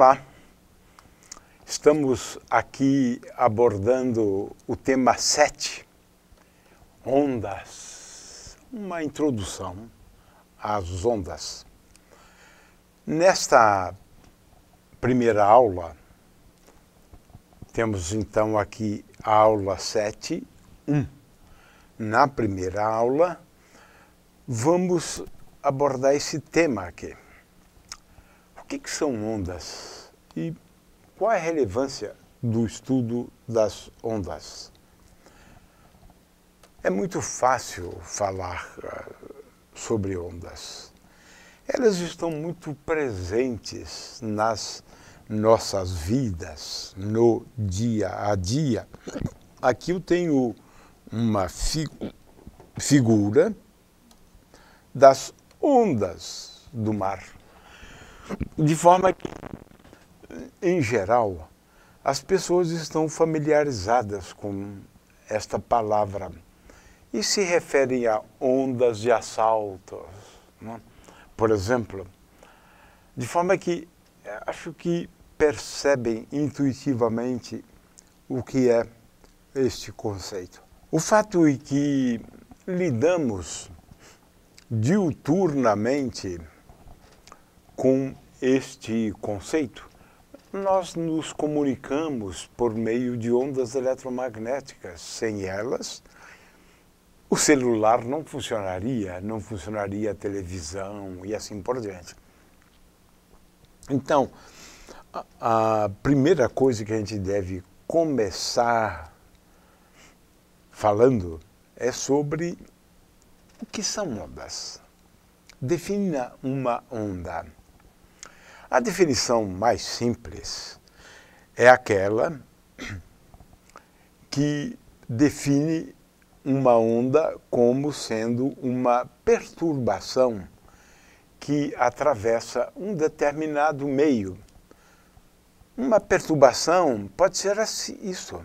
Olá, estamos aqui abordando o tema 7, ondas, uma introdução às ondas. Nesta primeira aula, temos então aqui a aula 7.1. Na primeira aula, vamos abordar esse tema aqui. O que são ondas e qual é a relevância do estudo das ondas? É muito fácil falar sobre ondas. Elas estão muito presentes nas nossas vidas, no dia a dia. Aqui eu tenho uma figura das ondas do mar. De forma que, em geral, as pessoas estão familiarizadas com esta palavra e se referem a ondas de assaltos, né? Por exemplo, de forma que acho que percebem intuitivamente o que é este conceito. O fato é que lidamos diuturnamente com este conceito. Nós nos comunicamos por meio de ondas eletromagnéticas. Sem elas, o celular não funcionaria a televisão e assim por diante. Então, a primeira coisa que a gente deve começar falando é sobre o que são ondas. Defina uma onda. A definição mais simples é aquela que define uma onda como sendo uma perturbação que atravessa um determinado meio. Uma perturbação pode ser isso,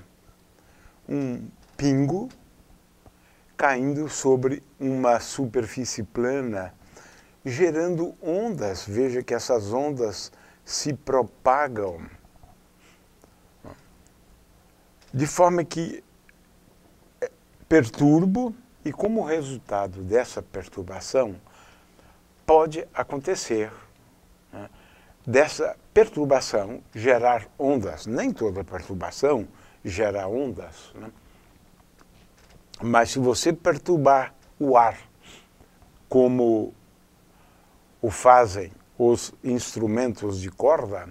um pingo caindo sobre uma superfície plana, gerando ondas. Veja que essas ondas se propagam, de forma que perturbo, e como resultado dessa perturbação, pode acontecer, né, dessa perturbação gerar ondas. Nem toda perturbação gera ondas, né? Mas se você perturbar o ar, como o fazem os instrumentos de corda,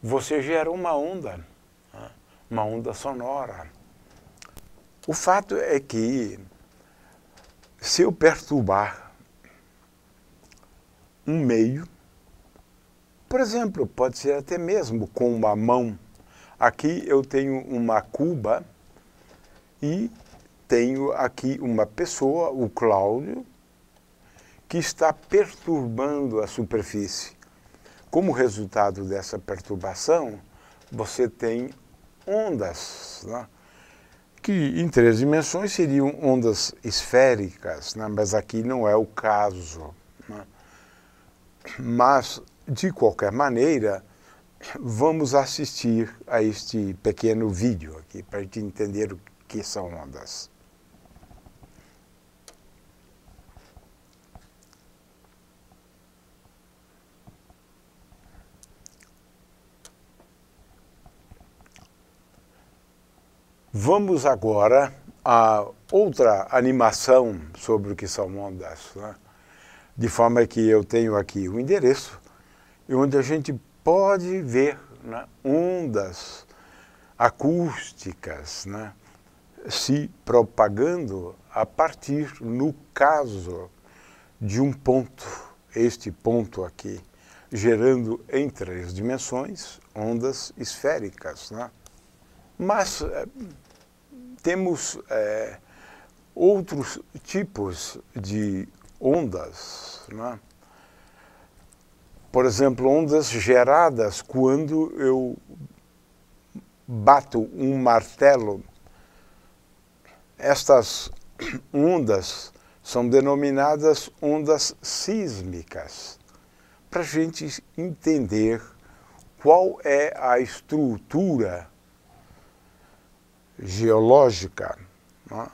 você gera uma onda, né? Uma onda sonora. O fato é que, se eu perturbar um meio, por exemplo, pode ser até mesmo com uma mão. Aqui eu tenho uma cuba e tenho aqui uma pessoa, o Cláudio, que está perturbando a superfície. Como resultado dessa perturbação, você tem ondas, né, que em 3 dimensões seriam ondas esféricas, né, mas aqui não é o caso, né. Mas, de qualquer maneira, vamos assistir a este pequeno vídeo aqui para a gente entender o que são ondas. Vamos agora a outra animação sobre o que são ondas, né? De forma que eu tenho aqui o endereço, onde a gente pode ver, né, ondas acústicas, né, se propagando a partir, no caso, de um ponto, este ponto aqui, gerando em 3 dimensões ondas esféricas, né? Mas temos outros tipos de ondas, né? Por exemplo, ondas geradas quando eu bato um martelo. Estas ondas são denominadas ondas sísmicas. para a gente entender qual é a estrutura geológica, né?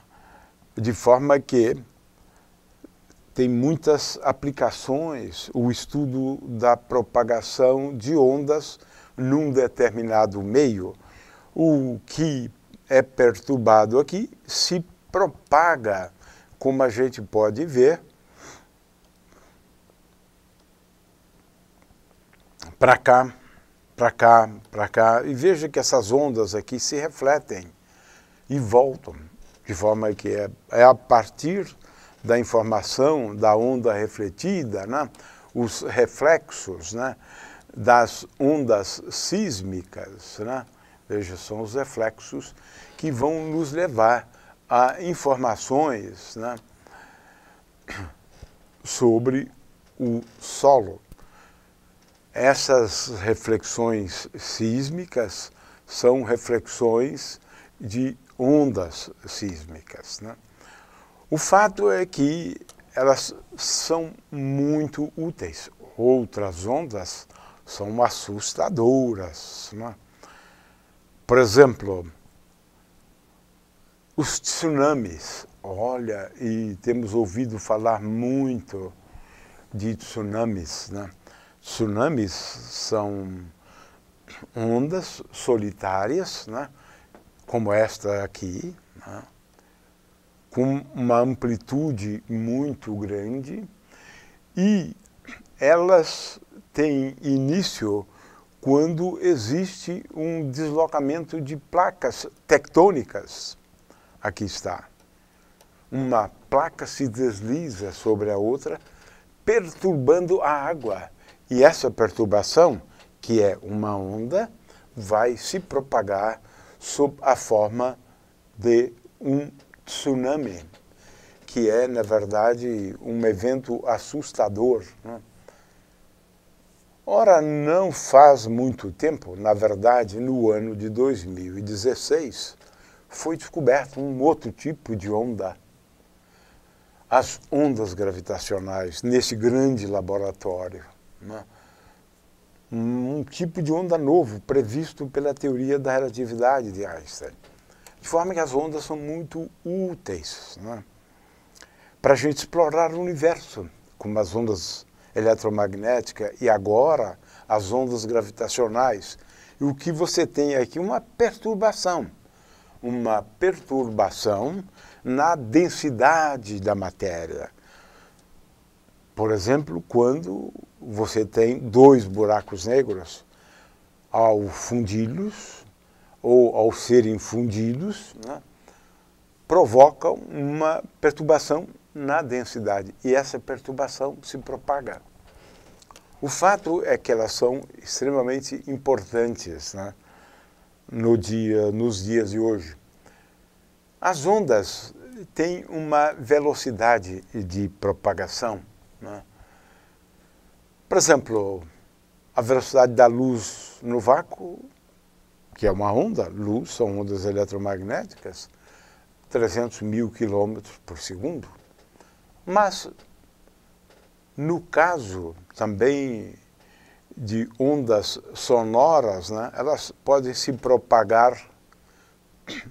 De forma que tem muitas aplicações o estudo da propagação de ondas num determinado meio. O que é perturbado aqui se propaga, como a gente pode ver, para cá, para cá, para cá. E veja que essas ondas aqui se refletem e voltam, de forma que é a partir da informação da onda refletida, né? Os reflexos, né? Das ondas sísmicas, né? Veja, são os reflexos que vão nos levar a informações, né? Sobre o solo. Essas reflexões sísmicas são reflexões de ondas sísmicas, né? O fato é que elas são muito úteis. Outras ondas são assustadoras, né? Por exemplo, os tsunamis. Olha, e temos ouvido falar muito de tsunamis, né? Tsunamis são ondas solitárias, né? Como esta aqui, né? Com uma amplitude muito grande, e elas têm início quando existe um deslocamento de placas tectônicas. Aqui está. Uma placa se desliza sobre a outra, perturbando a água. E essa perturbação, que é uma onda, vai se propagar sob a forma de um tsunami, que é, na verdade, um evento assustador, né? Ora, não faz muito tempo, na verdade, no ano de 2016, foi descoberto um outro tipo de onda, as ondas gravitacionais, nesse grande laboratório, né? Um tipo de onda novo, previsto pela teoria da relatividade de Einstein. De forma que as ondas são muito úteis, né? Para a gente explorar o universo, como as ondas eletromagnéticas e agora as ondas gravitacionais. E o que você tem aqui é uma perturbação na densidade da matéria. Por exemplo, quando você tem dois buracos negros, ao fundi-los, ou ao serem fundidos, né, provocam uma perturbação na densidade, e essa perturbação se propaga. O fato é que elas são extremamente importantes, né, nos dias de hoje. As ondas têm uma velocidade de propagação, né? Por exemplo, a velocidade da luz no vácuo, que é uma onda, luz, são ondas eletromagnéticas, 300 mil quilômetros por segundo. Mas, no caso também de ondas sonoras, né, elas podem se propagar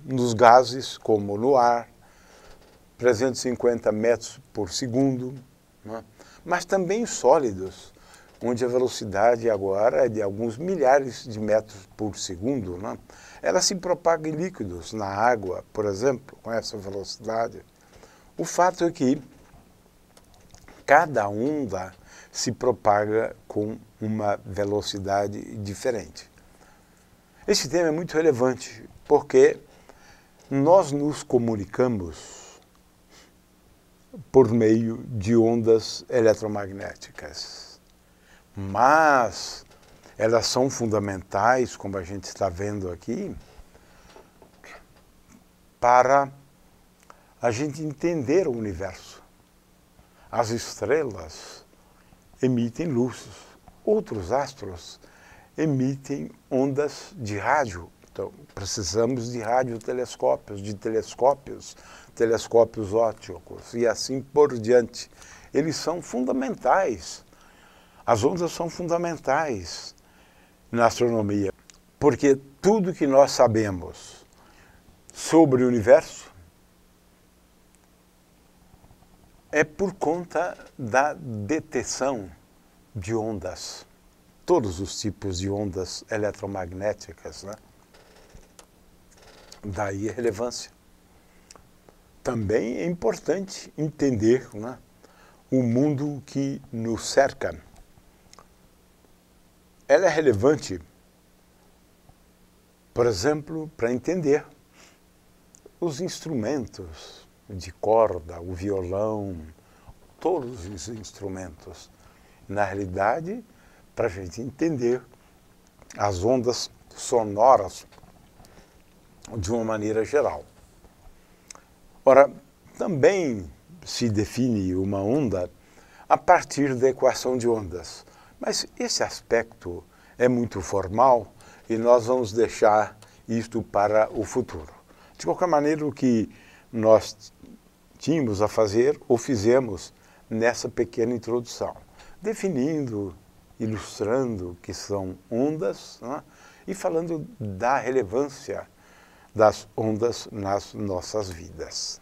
nos gases, como no ar, 350 metros por segundo, né, mas também sólidos, onde a velocidade agora é de alguns milhares de metros por segundo, né? Ela se propaga em líquidos, na água, por exemplo, com essa velocidade. O fato é que cada onda se propaga com uma velocidade diferente. Esse tema é muito relevante, porque nós nos comunicamos por meio de ondas eletromagnéticas. Mas elas são fundamentais, como a gente está vendo aqui, para a gente entender o universo. As estrelas emitem luz, outros astros emitem ondas de rádio. Então, precisamos de radiotelescópios, telescópios ópticos e assim por diante. Eles são fundamentais. As ondas são fundamentais na astronomia, porque tudo que nós sabemos sobre o universo é por conta da detecção de ondas. Todos os tipos de ondas eletromagnéticas, né? Daí a relevância. Também é importante entender, né, o mundo que nos cerca. Ela é relevante, por exemplo, para entender os instrumentos de corda, o violão, todos os instrumentos. Na realidade, para a gente entender as ondas sonoras de uma maneira geral. Ora, também se define uma onda a partir da equação de ondas, mas esse aspecto é muito formal e nós vamos deixar isto para o futuro. De qualquer maneira, o que nós tínhamos a fazer ou fizemos nessa pequena introdução, definindo, ilustrando o que são ondas, né, e falando da relevância das ondas nas nossas vidas.